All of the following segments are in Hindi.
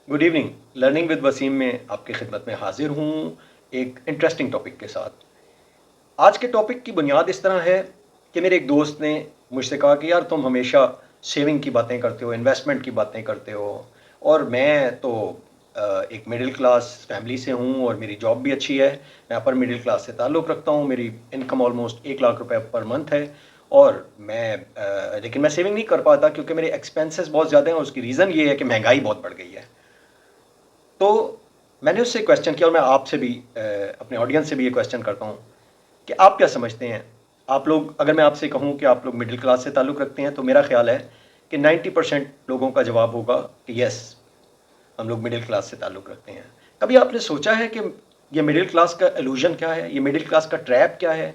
Good evening. Learning with Wasim में आपकी खिदमत में हाजिर हूँ एक इंटरेस्टिंग टॉपिक के साथ। आज के टॉपिक की बुनियाद इस तरह है कि मेरे एक दोस्त ने मुझसे कहा कि यार तुम हमेशा सेविंग की बातें करते हो, इन्वेस्टमेंट की बातें करते हो, और मैं तो एक मिडिल क्लास फैमिली से हूँ और मेरी जॉब भी अच्छी है। मैं अपर मिडिल क्लास से ताल्लुक़ रखता हूँ, मेरी इनकम ऑलमोस्ट 1 लाख रुपए पर मंथ है। और लेकिन मैं सेविंग नहीं कर पाता क्योंकि मेरे एक्सपेंसेस बहुत ज़्यादा हैं, और उसकी रीज़न ये है कि महंगाई बहुत बढ़ गई है। तो मैंने उससे क्वेश्चन किया, और मैं आपसे भी अपने ऑडियंस से भी ये क्वेश्चन करता हूँ कि आप क्या समझते हैं। आप लोग, अगर मैं आपसे कहूँ कि आप लोग मिडिल क्लास से ताल्लुक़ रखते हैं, तो मेरा ख्याल है कि 90% लोगों का जवाब होगा कि यस, हम लोग मिडिल क्लास से ताल्लुक़ रखते हैं। कभी आपने सोचा है कि ये मिडिल क्लास का इल्यूजन क्या है, ये मिडिल क्लास का ट्रैप क्या है?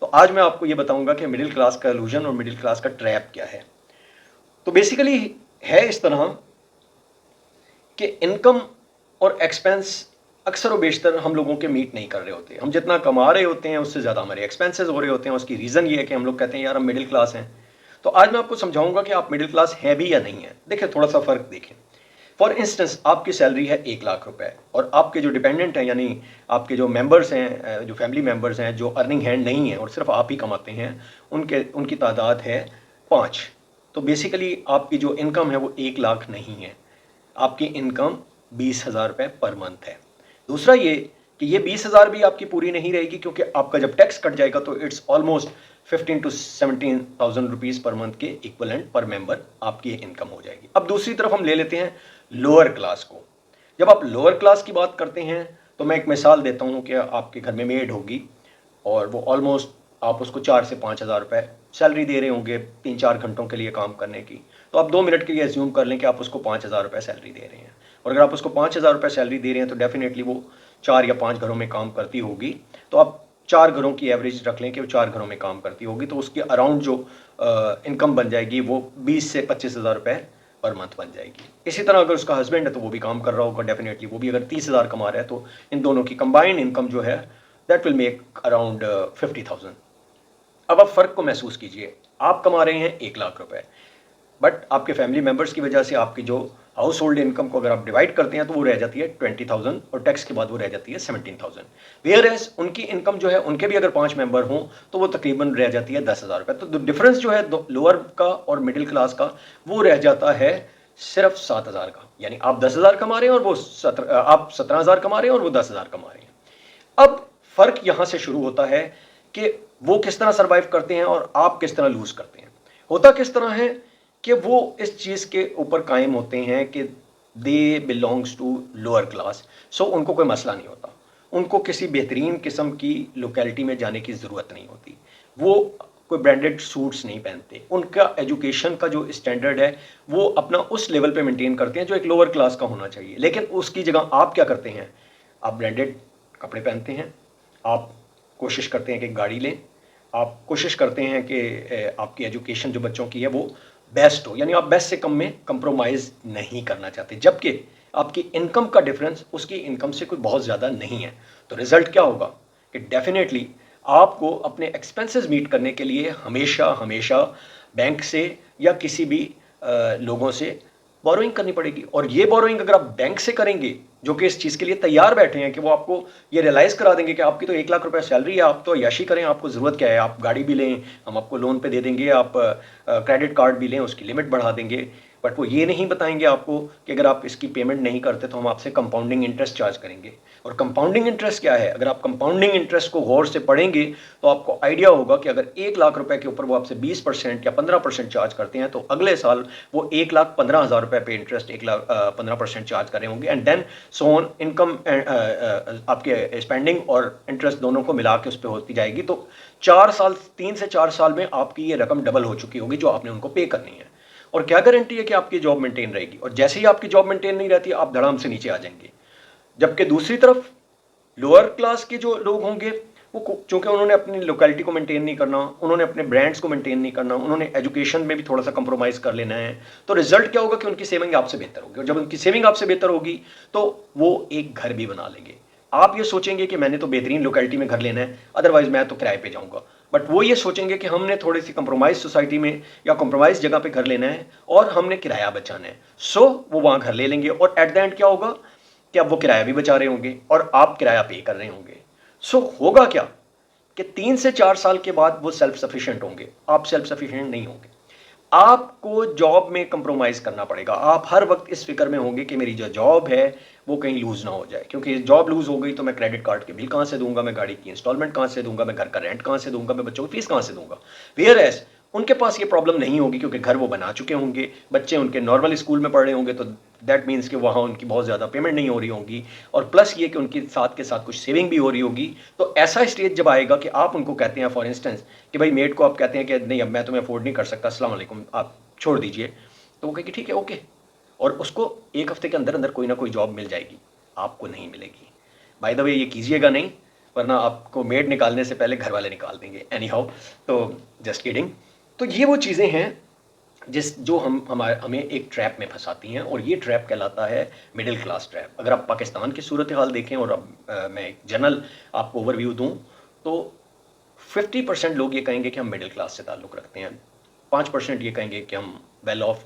तो आज मैं आपको ये बताऊंगा कि मिडिल क्लास का इल्यूजन और मिडिल क्लास का ट्रैप क्या है। तो बेसिकली है इस तरह कि इनकम और एक्सपेंस अक्सर व बेशतर हम लोगों के मीट नहीं कर रहे होते। हम जितना कमा रहे होते हैं उससे ज़्यादा हमारे एक्सपेंसेस हो रहे होते हैं। उसकी रीज़न ये है कि हम लोग कहते हैं यार हम मिडिल क्लास हैं। तो आज मैं आपको समझाऊंगा कि आप मिडिल क्लास हैं भी या नहीं है। देखिए, थोड़ा सा फ़र्क देखें। फॉर इंस्टेंस, आपकी सैलरी है 1 लाख रुपए, और आपके जो डिपेंडेंट हैं, यानी आपके जो मेंबर्स हैं, जो फैमिली मेंबर्स हैं, जो अर्निंग हैंड नहीं है और सिर्फ आप ही कमाते हैं, उनकी तादाद है 5। तो बेसिकली आपकी जो इनकम है वो 1 लाख नहीं है, आपकी इनकम 20,000 रुपये पर मंथ है। दूसरा ये कि ये 20,000 भी आपकी पूरी नहीं रहेगी, क्योंकि आपका जब टैक्स कट जाएगा तो it's almost 15 to 17,000 rupees per month के इक्वलेंट पर मेंबर आपकी इनकम हो जाएगी। अब दूसरी तरफ हम ले लेते हैं लोअर क्लास को। जब आप लोअर क्लास की बात करते हैं तो मैं एक मिसाल देता हूँ कि आपके घर में मेड होगी, और वो ऑलमोस्ट आप उसको 4 से 5 हज़ार रुपये सैलरी दे रहे होंगे 3-4 घंटों के लिए काम करने की। तो आप 2 मिनट के लिए एज्यूम कर लें कि आप उसको 5 हज़ार रुपये सैलरी दे रहे हैं, और अगर आप उसको 5 हज़ार रुपये सैलरी दे रहे हैं तो डेफिनेटली वो 4 या 5 घरों में काम करती होगी। तो आप 4 घरों की एवरेज रख लें कि वो 4 घरों में काम करती होगी, तो उसके अराउंड जो इनकम बन जाएगी वो 20 से 25 हज़ार रुपये पर मंथ बन जाएगी। इसी तरह अगर उसका हस्बैंड है तो वो भी काम कर रहा होगा, डेफिनेटली वो भी अगर 30,000 कमा रहा है तो इन दोनों की कंबाइंड इनकम जो है दैट विल मेक अराउंड 50,000। अब आप फ़र्क को महसूस कीजिए। आप कमा रहे हैं 1 लाख रुपए, बट आपके फैमिली मेंबर्स की वजह से आपकी जो हाउस होल्ड इनकम को अगर आप डिवाइड करते हैं तो वो रह जाती है 20,000, और टैक्स के बाद वो रह जाती है 17,000। वेयर एज उनकी इनकम जो है, उनके भी अगर 5 मेंबर हों तो वो तकरीबन रह जाती है 10,000 रुपये। तो डिफरेंस जो है लोअर का और मिडिल क्लास का, वो रह जाता है सिर्फ 7,000 का। यानी आप 10,000 कमा रहे हैं और वो आप 17,000 कमा रहे हैं और वो 10,000 कमा रहे हैं। अब फर्क यहां से शुरू होता है कि वो किस तरह सर्वाइव करते हैं और आप किस तरह लूज करते हैं। होता किस तरह है कि वो इस चीज के ऊपर कायम होते हैं कि they belongs to lower class, so उनको कोई मसला नहीं होता। उनको किसी बेहतरीन किस्म की लोकेलिटी में जाने की ज़रूरत नहीं होती। वो कोई ब्रांडेड सूट्स नहीं पहनते। उनका एजुकेशन का जो स्टैंडर्ड है वो अपना उस लेवल पे मेंटेन करते हैं जो एक लोअर क्लास का होना चाहिए। लेकिन उसकी जगह आप क्या करते हैं? आप ब्रांडेड कपड़े पहनते हैं, आप कोशिश करते हैं कि गाड़ी लें, आप कोशिश करते हैं कि आपकी एजुकेशन जो बच्चों की है वो बेस्ट हो, यानी आप बेस्ट से कम में कंप्रोमाइज़ नहीं करना चाहते, जबकि आपकी इनकम का डिफरेंस उसकी इनकम से कोई बहुत ज़्यादा नहीं है। तो रिजल्ट क्या होगा कि डेफिनेटली आपको अपने एक्सपेंसेस मीट करने के लिए हमेशा हमेशा बैंक से या किसी भी लोगों से बोरोइंग करनी पड़ेगी। और ये बोरोइंग अगर आप बैंक से करेंगे, जो कि इस चीज़ के लिए तैयार बैठे हैं कि वो आपको ये रियलाइज़ करा देंगे कि आपकी तो 1 लाख रुपए सैलरी है, आप तो अय्याशी करें, आपको ज़रूरत क्या है, आप गाड़ी भी लें, हम आपको लोन पे दे देंगे, आप क्रेडिट कार्ड भी लें, उसकी लिमिट बढ़ा देंगे। बट वो ये नहीं बताएंगे आपको कि अगर आप इसकी पेमेंट नहीं करते तो हम आपसे कंपाउंडिंग इंटरेस्ट चार्ज करेंगे। और कंपाउंडिंग इंटरेस्ट क्या है? अगर आप कंपाउंडिंग इंटरेस्ट को गौर से पढ़ेंगे तो आपको आइडिया होगा कि अगर 1 लाख रुपए के ऊपर वो आपसे 20% या 15% चार्ज करते हैं, तो अगले साल वो 1,15,000 रुपए पे इंटरेस्ट 1,15% चार्ज कर रहे होंगे। And then so on, income आपके स्पेंडिंग और इंटरेस्ट दोनों को मिला के उस पर होती जाएगी। तो 4 साल, 3 से 4 साल में आपकी ये रकम डबल हो चुकी होगी जो आपने उनको पे करनी है। और क्या गारंटी है कि आपकी जॉब मेंटेन रहेगी? और जैसे ही आपकी जॉब मेंटेन नहीं रहती, आप धड़ाम से नीचे आ जाएंगे। जबकि दूसरी तरफ लोअर क्लास के जो लोग होंगे, वो चूंकि उन्होंने अपनी लोकेलिटी को मेंटेन नहीं करना, उन्होंने अपने ब्रांड्स को मेंटेन नहीं करना, उन्होंने एजुकेशन में भी थोड़ा सा कंप्रोमाइज़ कर लेना है, तो रिजल्ट क्या होगा कि उनकी सेविंग आपसे बेहतर होगी। और जब उनकी सेविंग आपसे बेहतर होगी तो वो एक घर भी बना लेंगे। आप ये सोचेंगे कि मैंने तो बेहतरीन लोकेलिटी में घर लेना है, अदरवाइज मैं तो किराए पे जाऊंगा। बट वो ये सोचेंगे कि हमने थोड़ी सी कंप्रोमाइज सोसाइटी में या कंप्रोमाइज जगह पे घर लेना है और हमने किराया बचाना है, सो वो वहाँ घर ले लेंगे। और एट द एंड क्या होगा कि अब वो किराया भी बचा रहे होंगे और आप किराया पे कर रहे होंगे। सो होगा क्या कि 3 से 4 साल के बाद वो सेल्फ सफिशिएंट होंगे, आप सेल्फ सफिशिएंट नहीं होंगे। आपको जॉब में कंप्रोमाइज करना पड़ेगा। आप हर वक्त इस फिक्र में होंगे कि मेरी जो जॉब है वो कहीं लूज ना हो जाए, क्योंकि जॉब लूज हो गई तो मैं क्रेडिट कार्ड के बिल कहाँ से दूंगा, मैं गाड़ी की इंस्टॉलमेंट कहाँ से दूंगा, मैं घर का रेंट कहाँ से दूंगा, मैं बच्चों की फीस कहाँ से दूंगा। वेयर एज उनके पास ये प्रॉब्लम नहीं होगी, क्योंकि घर वो बना चुके होंगे, बच्चे उनके नॉर्मल स्कूल में पढ़ रहे होंगे, तो दैट मीन्स कि वहाँ उनकी बहुत ज़्यादा पेमेंट नहीं हो रही होगी। और प्लस ये कि उनके साथ के साथ कुछ सेविंग भी हो रही होगी। तो ऐसा स्टेज जब आएगा कि आप उनको कहते हैं फॉर इंस्टेंस कि भाई मेड को आप कहते हैं कि नहीं अब मैं तुम्हें अफोर्ड नहीं कर सकता, अस्सलाम वालेकुम आप छोड़ दीजिए, तो वो कहेगी ठीक है ओके, और उसको 1 हफ्ते के अंदर अंदर कोई ना कोई जॉब मिल जाएगी, आपको नहीं मिलेगी। बाय द वे ये कीजिएगा नहीं, वरना आपको मेड निकालने से पहले घर वाले निकाल देंगे। एनी हाउ, तो जस्ट किडिंग। तो ये वो चीज़ें हैं जो हमें एक ट्रैप में फंसाती हैं, और ये ट्रैप कहलाता है मिडिल क्लास ट्रैप। अगर आप पाकिस्तान की सूरत हाल देखें और अब मैं एक जनरल आपको ओवरव्यू दूं, तो 50% लोग ये कहेंगे कि हम मिडिल क्लास से ताल्लुक़ रखते हैं, 5% ये कहेंगे कि हम वेल ऑफ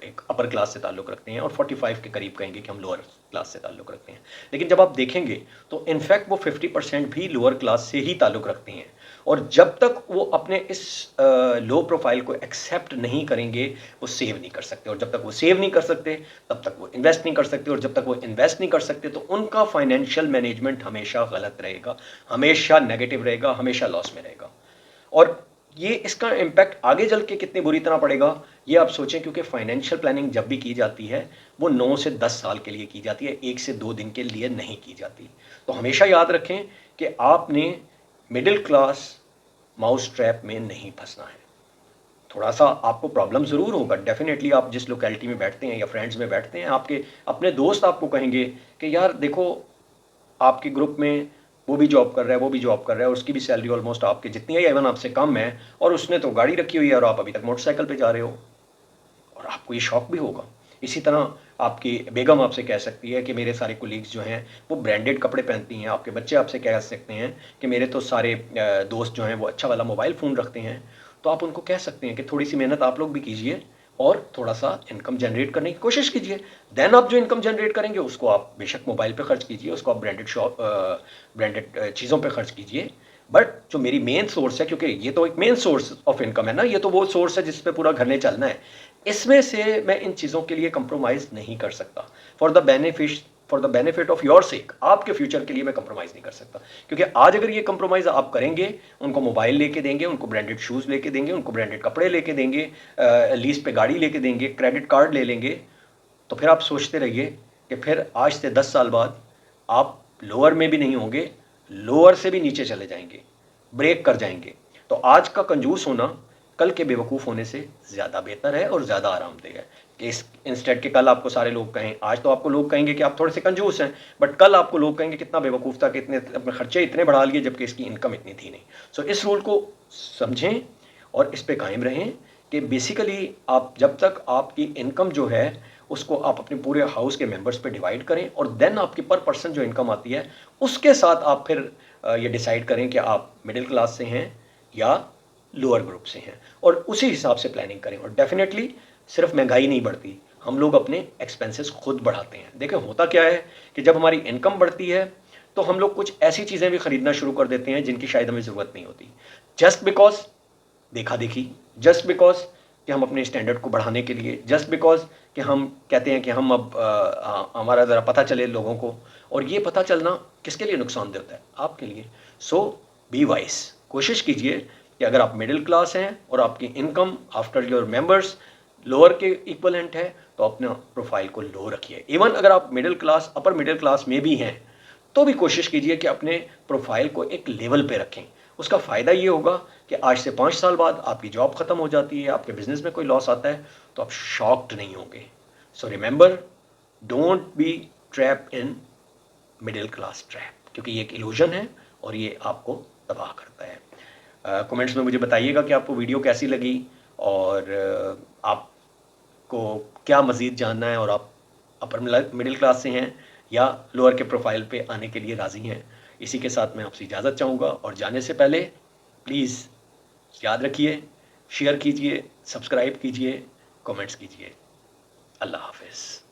एक अपर क्लास से ताल्लुक़ रखते हैं, और 45 के करीब कहेंगे कि हम लोअर क्लास से ताल्लुक़ रखते हैं। लेकिन जब आप देखेंगे तो इनफैक्ट वो 50% भी लोअर क्लास से ही ताल्लुक़ रखते हैं। और जब तक वो अपने इस लो प्रोफाइल को एक्सेप्ट नहीं करेंगे, वो सेव नहीं कर सकते, और जब तक वो सेव नहीं कर सकते तब तक वो इन्वेस्ट नहीं कर सकते, और जब तक वो इन्वेस्ट नहीं कर सकते तो उनका फाइनेंशियल मैनेजमेंट हमेशा गलत रहेगा, हमेशा नेगेटिव रहेगा, हमेशा लॉस में रहेगा। और ये इसका इम्पैक्ट आगे चल के कितनी बुरी तरह पड़ेगा ये आप सोचें, क्योंकि फाइनेंशियल प्लानिंग जब भी की जाती है वो 9 से 10 साल के लिए की जाती है, 1 से 2 दिन के लिए नहीं की जाती। तो हमेशा याद रखें कि आपने मिडिल क्लास माउस ट्रैप में नहीं फंसना है। थोड़ा सा आपको प्रॉब्लम ज़रूर होगा डेफिनेटली, आप जिस लोकेलिटी में बैठते हैं या फ्रेंड्स में बैठते हैं, आपके अपने दोस्त आपको कहेंगे कि यार देखो आपके ग्रुप में वो भी जॉब कर रहा है, वो भी जॉब कर रहा है, और उसकी भी सैलरी ऑलमोस्ट आपके जितनी है या इवन आपसे कम है, और उसने तो गाड़ी रखी हुई है और आप अभी तक मोटरसाइकिल पे जा रहे हो, और आपको ये शौक भी होगा। इसी तरह आपकी बेगम आपसे कह सकती है कि मेरे सारे कोलीग्स जो हैं वो ब्रांडेड कपड़े पहनती हैं, आपके बच्चे आपसे कह सकते हैं कि मेरे तो सारे दोस्त जो हैं वो अच्छा वाला मोबाइल फ़ोन रखते हैं। तो आप उनको कह सकते हैं कि थोड़ी सी मेहनत आप लोग भी कीजिए और थोड़ा सा इनकम जनरेट करने की कोशिश कीजिए। देन आप जो इनकम जनरेट करेंगे उसको आप बेशक मोबाइल पे खर्च कीजिए, उसको आप ब्रांडेड चीज़ों पे खर्च कीजिए। बट जो मेरी मेन सोर्स है, क्योंकि ये तो एक मेन सोर्स ऑफ इनकम है ना, ये तो वो सोर्स है जिस पे पूरा घर ने चलना है, इसमें से मैं इन चीज़ों के लिए कंप्रोमाइज़ नहीं कर सकता। For the benefit of your sake, आपके फ्यूचर के लिए मैं कंप्रोमाइज़ नहीं कर सकता। क्योंकि आज अगर ये कंप्रोमाइज़ आप करेंगे, उनको मोबाइल लेके देंगे, उनको ब्रांडेड शूज़ लेके देंगे, उनको ब्रांडेड कपड़े लेके देंगे, लीज पे गाड़ी लेके देंगे, क्रेडिट कार्ड ले लेंगे, तो फिर आप सोचते रहिए कि फिर आज से 10 साल बाद आप लोअर में भी नहीं होंगे, लोअर से भी नीचे चले जाएंगे, ब्रेक कर जाएंगे। तो आज का कंजूस होना कल के बेवकूफ़ होने से ज़्यादा बेहतर है और ज़्यादा आरामदेह है। कि इस इंस्टेड के कल आपको सारे लोग कहें, आज तो आपको लोग कहेंगे कि आप थोड़े से कंजूस हैं, बट कल आपको लोग कहेंगे कितना बेवकूफ़ था कि इतने अपने खर्चे इतने बढ़ा लिए जबकि इसकी इनकम इतनी थी नहीं। सो इस रूल को समझें और इस पे कायम रहें कि बेसिकली आप जब तक आपकी इनकम जो है उसको आप अपने पूरे हाउस के मेंबर्स पे डिवाइड करें, और देन आपकी पर पर्सन जो इनकम आती है उसके साथ आप फिर ये डिसाइड करें कि आप मिडिल क्लास से हैं या लोअर ग्रुप से हैं, और उसी हिसाब से प्लानिंग करें। और डेफिनेटली सिर्फ महंगाई नहीं बढ़ती, हम लोग अपने एक्सपेंसेस खुद बढ़ाते हैं। देखें होता क्या है कि जब हमारी इनकम बढ़ती है तो हम लोग कुछ ऐसी चीज़ें भी खरीदना शुरू कर देते हैं जिनकी शायद हमें ज़रूरत नहीं होती, जस्ट बिकॉज देखा देखी, जस्ट बिकॉज कि हम अपने स्टैंडर्ड को बढ़ाने के लिए, जस्ट बिकॉज कि हम कहते हैं कि हम अब हमारा ज़रा पता चले लोगों को, और ये पता चलना किसके लिए नुकसानदेह होता है? आपके लिए। सो बी वाइस, कोशिश कीजिए कि अगर आप मिडिल क्लास हैं और आपकी income after your members lower के इक्वलेंट है तो अपना प्रोफाइल को लो रखिए। इवन अगर आप middle class upper middle class में भी हैं तो भी कोशिश कीजिए कि अपने प्रोफाइल को एक लेवल पे रखें। उसका फ़ायदा ये होगा कि आज से 5 साल बाद आपकी जॉब ख़त्म हो जाती है, आपके बिजनेस में कोई लॉस आता है तो आप शॉक्ड नहीं होंगे। So remember, don't be trap in middle class trap, क्योंकि ये एक इल्यूजन है और ये आपको तबाह करता है। कमेंट्स में मुझे बताइएगा कि आपको वीडियो कैसी लगी और आपको क्या मज़ीद जानना है, और आप अपर मिडिल क्लास से हैं या लोअर के प्रोफाइल पे आने के लिए राज़ी हैं। इसी के साथ मैं आपसे इजाज़त चाहूँगा और जाने से पहले प्लीज़ याद रखिए, शेयर कीजिए, सब्सक्राइब कीजिए, कमेंट्स कीजिए। अल्लाह हाफ़िज़।